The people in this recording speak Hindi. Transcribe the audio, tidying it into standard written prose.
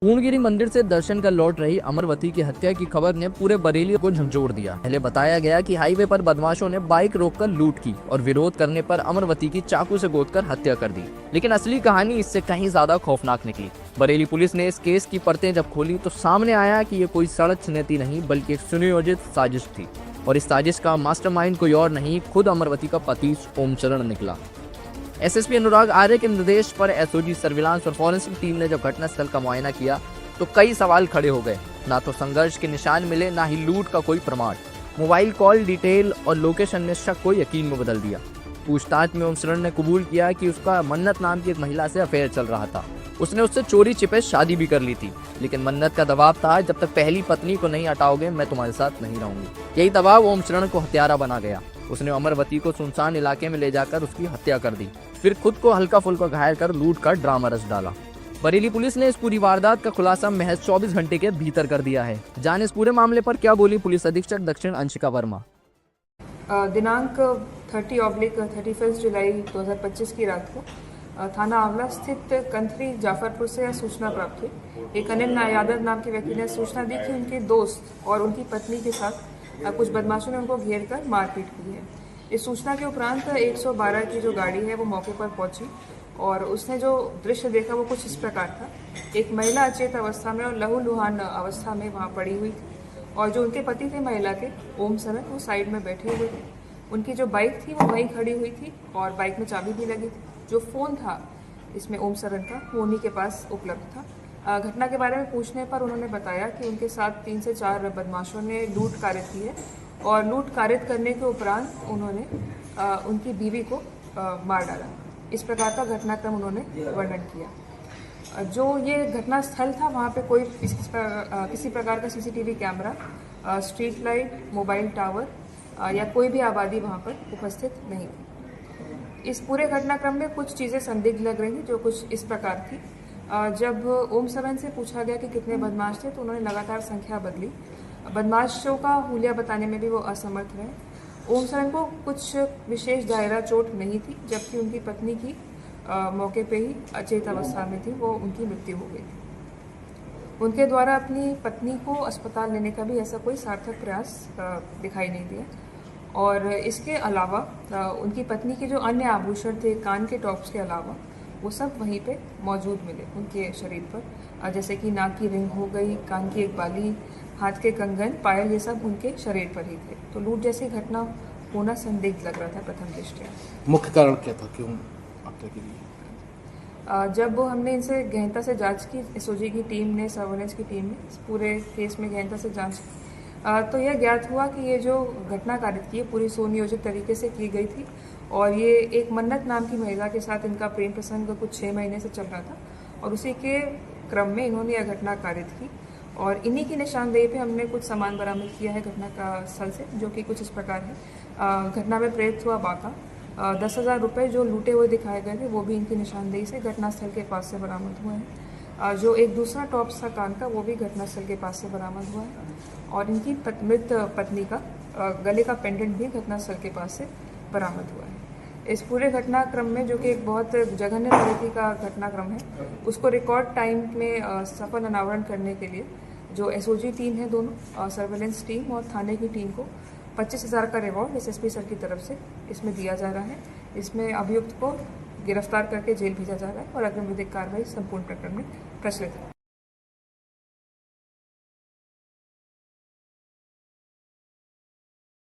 पूर्णगिरी मंदिर से दर्शन कर लौट रही अमरवती की हत्या की खबर ने पूरे बरेली को झंझोड़ दिया। पहले बताया गया कि हाईवे पर बदमाशों ने बाइक रोककर लूट की और विरोध करने पर अमरवती की चाकू से गोदकर हत्या कर दी, लेकिन असली कहानी इससे कहीं ज्यादा खौफनाक निकली। बरेली पुलिस ने इस केस की परतें जब खोली तो सामने आया कि ये कोई सड़क छिनैती नहीं बल्कि एक सुनियोजित साजिश थी, और इस साजिश का मास्टरमाइंड कोई और नहीं, खुद अमरवती का पति ओमचरण निकला। एसएसपी अनुराग आर्य के निर्देश पर एसओजी सर्विलांस और फॉरेंसिक टीम ने जब घटनास्थल का मुआयना किया तो कई सवाल खड़े हो गए। ना तो संघर्ष के निशान मिले, ना ही लूट का कोई प्रमाण। मोबाइल कॉल डिटेल और लोकेशन ने शक को यकीन में बदल दिया। पूछताछ में ओमचरण ने कबूल किया कि उसका मन्नत नाम की एक महिला से अफेयर चल रहा था। उसने उससे चोरी छिपे शादी भी कर ली थी, लेकिन मन्नत का दबाव था, जब तक पहली पत्नी को नहीं हटाओगे मैं तुम्हारे साथ नहीं रहूंगी। यही दबाव ओमचरण को हत्यारा बना गया। उसने अमरवती को सुनसान इलाके में ले जाकर उसकी हत्या कर दी, फिर खुद को हल्का फुल्का घायल कर लूट कर ड्रामा रच डाला। बरेली पुलिस ने इस पूरी वारदात का खुलासा महज 24 घंटे के भीतर कर दिया है। जाने इस पूरे मामले पर क्या बोली पुलिस अधीक्षक दक्षिण अंशिका वर्मा। दिनांक 30/31 जुलाई 2025 की रात को थाना आंवला स्थित कंथरी जाफरपुर से सूचना प्राप्त हुई। एक अनिल यादव नाम के व्यक्ति ने सूचना दी कि उनके दोस्त और उनकी पत्नी के साथ कुछ बदमाशों ने उनको घेर कर मारपीट की है। इस सूचना के उपरांत 112 की जो गाड़ी है वो मौके पर पहुंची और उसने जो दृश्य देखा वो कुछ इस प्रकार था। एक महिला अचेत अवस्था में और लहूलुहान अवस्था में वहाँ पड़ी हुई थी, और जो उनके पति थे महिला के ओमचरण, वो साइड में बैठे हुए थे। उनकी जो बाइक थी वो वहीं खड़ी हुई थी और बाइक में चाबी भी लगी थी। जो फ़ोन था इसमें ओमचरण का, वो उन्हीं के पास उपलब्ध था। घटना के बारे में पूछने पर उन्होंने बताया कि उनके साथ 3 से 4 बदमाशों ने लूट कारित की है, और लूट कारित करने के उपरांत उन्होंने उनकी बीवी को मार डाला। इस प्रकार का घटनाक्रम उन्होंने वर्णन किया। जो ये घटना स्थल था वहाँ पे कोई किसी प्रकार का CCTV camera, street light, mobile tower या कोई भी आबादी वहाँ पर उपस्थित नहीं थी। इस पूरे घटनाक्रम में कुछ चीज़ें संदिग्ध लग रही थी, जो कुछ इस प्रकार थी। जब ओमचरण से पूछा गया कि कितने बदमाश थे तो उन्होंने लगातार संख्या बदली। बदमाशों का हुलिया बताने में भी वो असमर्थ रहे। ओमचरण को कुछ विशेष दायरा चोट नहीं थी, जबकि उनकी पत्नी की मौके पे ही अचेत अवस्था में थी, वो उनकी मृत्यु हो गई थी। उनके द्वारा अपनी पत्नी को अस्पताल लेने का भी ऐसा कोई सार्थक प्रयास दिखाई नहीं दिया। और इसके अलावा उनकी पत्नी के जो अन्य आभूषण थे, कान के टॉप्स के अलावा, वो सब वहीं पे मौजूद मिले उनके शरीर पर, जैसे कि नाक की रिंग हो गई, कान की एक बाली, हाथ के कंगन, पायल, ये सब उनके शरीर पर ही थे। तो लूट जैसी घटना होना संदिग्ध लग रहा था प्रथम दृष्टया। मुख्य कारण क्या था, क्यों हत्या की गई? जब हमने इनसे गहनता से जांच की, एसओजी की टीम ने, सर्वेलेंस की टीम ने इस पूरे केस में गहनता से जांच की, तो यह ज्ञात हुआ कि ये जो घटना कारित की है पूरी सुनियोजित तरीके से की गई थी, और ये एक मन्नत नाम की महिला के साथ इनका प्रेम प्रसंग कुछ 6 महीने से चल रहा था, और उसी के क्रम में इन्होंने यह घटना कारित की। और इन्हीं की निशानदेही पे हमने कुछ सामान बरामद किया है घटना का स्थल से, जो कि कुछ इस प्रकार है। घटना में प्रयुक्त हुआ बाका, 10,000 रुपये जो लूटे हुए दिखाए गए थे, वो भी इनकी निशानदेही से घटनास्थल के पास से बरामद हुए हैं। जो एक दूसरा टॉप्स था कान का, वो भी घटनास्थल के पास से बरामद हुआ है, और इनकी मृत पत्नी का गले का पेंडेंट भी घटनास्थल के पास से बरामद हुआ है। इस पूरे घटनाक्रम में, जो कि एक बहुत जघन्य प्रगति का घटनाक्रम है, उसको रिकॉर्ड टाइम में सफल अनावरण करने के लिए जो एसओजी टीम है, दोनों सर्वेलेंस टीम और थाने की टीम को 25,000 का रिवॉर्ड एसएसपी सर की तरफ से इसमें दिया जा रहा है। इसमें अभियुक्त को गिरफ्तार करके जेल भेजा जा रहा है और अग्रिम विधिक कार्रवाई संपूर्ण प्रकरण में प्रचलित है।